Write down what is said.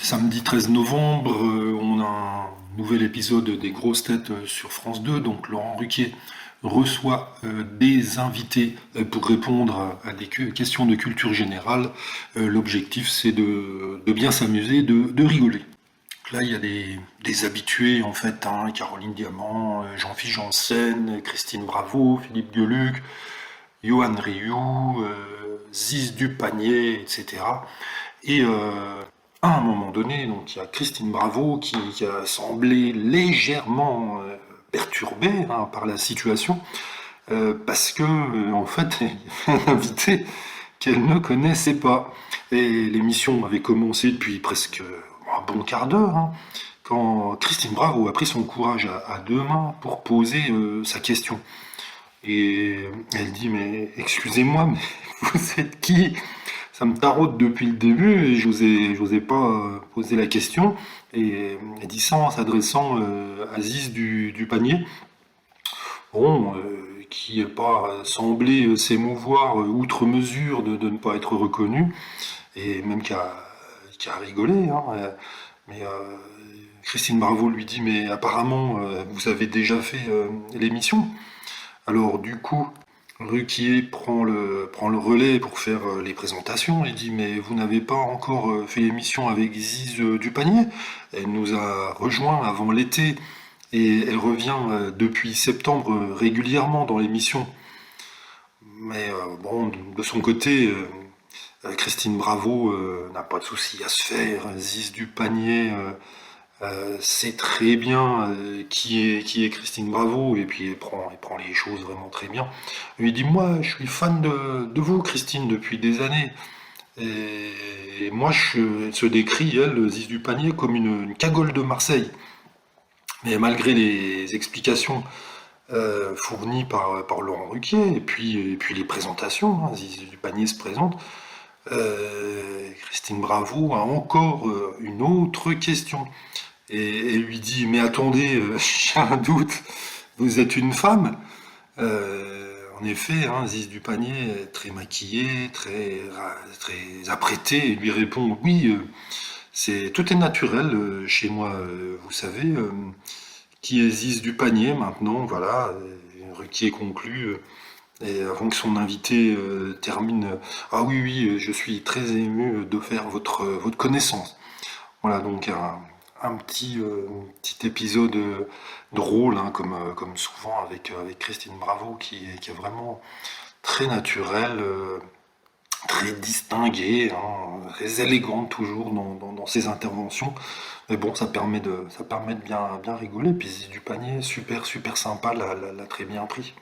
Samedi 13 novembre, on a un nouvel épisode des grosses têtes sur France 2. Donc Laurent Ruquier reçoit des invités pour répondre à des questions de culture générale. L'objectif, c'est de bien s'amuser, de rigoler. Donc là, il y a des habitués, en fait, hein, Caroline Diamant, Jean-Philippe Janssen, Christine Bravo, Philippe Gueluc, Johan Rioux, Ziz Dupanier, etc. Et à un moment donné, donc il y a Christine Bravo qui a semblé légèrement perturbée, hein, par la situation, parce que en fait, il y a un invité qu'elle ne connaissait pas. Et l'émission avait commencé depuis presque un bon quart d'heure, hein, quand Christine Bravo a pris son courage à deux mains pour poser sa question. Et elle dit, mais excusez-moi, mais vous êtes qui? Ça me taraude depuis le début et j'osais pas poser la question. Et elle dit ça en s'adressant à Ziz du panier, bon, qui n'a pas semblé s'émouvoir outre mesure de ne pas être reconnu, et même qui a rigolé, hein. Mais Christine Bravo lui dit, mais apparemment, vous avez déjà fait l'émission. Alors du coup, Ruquier prend le relais pour faire les présentations et dit, mais vous n'avez pas encore fait l'émission avec Ziz Dupanier? Elle nous a rejoint avant l'été et elle revient depuis septembre régulièrement dans l'émission. Mais bon, de son côté, Christine Bravo n'a pas de souci à se faire. Ziz Dupanier sait très bien qui est Christine Bravo, et puis elle prend les choses vraiment très bien. Elle lui dit, moi je suis fan de vous Christine depuis des années. Et moi elle se décrit, elle, Ziz du Panier, comme une cagole de Marseille. Mais malgré les explications fournies par Laurent Ruquier, et puis les présentations, hein, Ziz du Panier se présente, Christine Bravo a encore une autre question. Et lui dit, mais attendez, j'ai un doute, vous êtes une femme? En effet, hein, Ziz du Panier, très maquillée, très apprêtée, et lui répond, oui, tout est naturel chez moi, vous savez, qui est Ziz du Panier maintenant, voilà. Ruquier conclut, et avant que son invité termine, ah oui, oui, je suis très ému de faire votre connaissance. Voilà, donc un petit épisode drôle, hein, comme souvent avec Christine Bravo, qui est vraiment très naturelle, très distinguée, hein, très élégante toujours dans ses interventions. Mais bon, ça permet de bien rigoler. Puis Ziz du Panier, super super sympa, l'a très bien pris.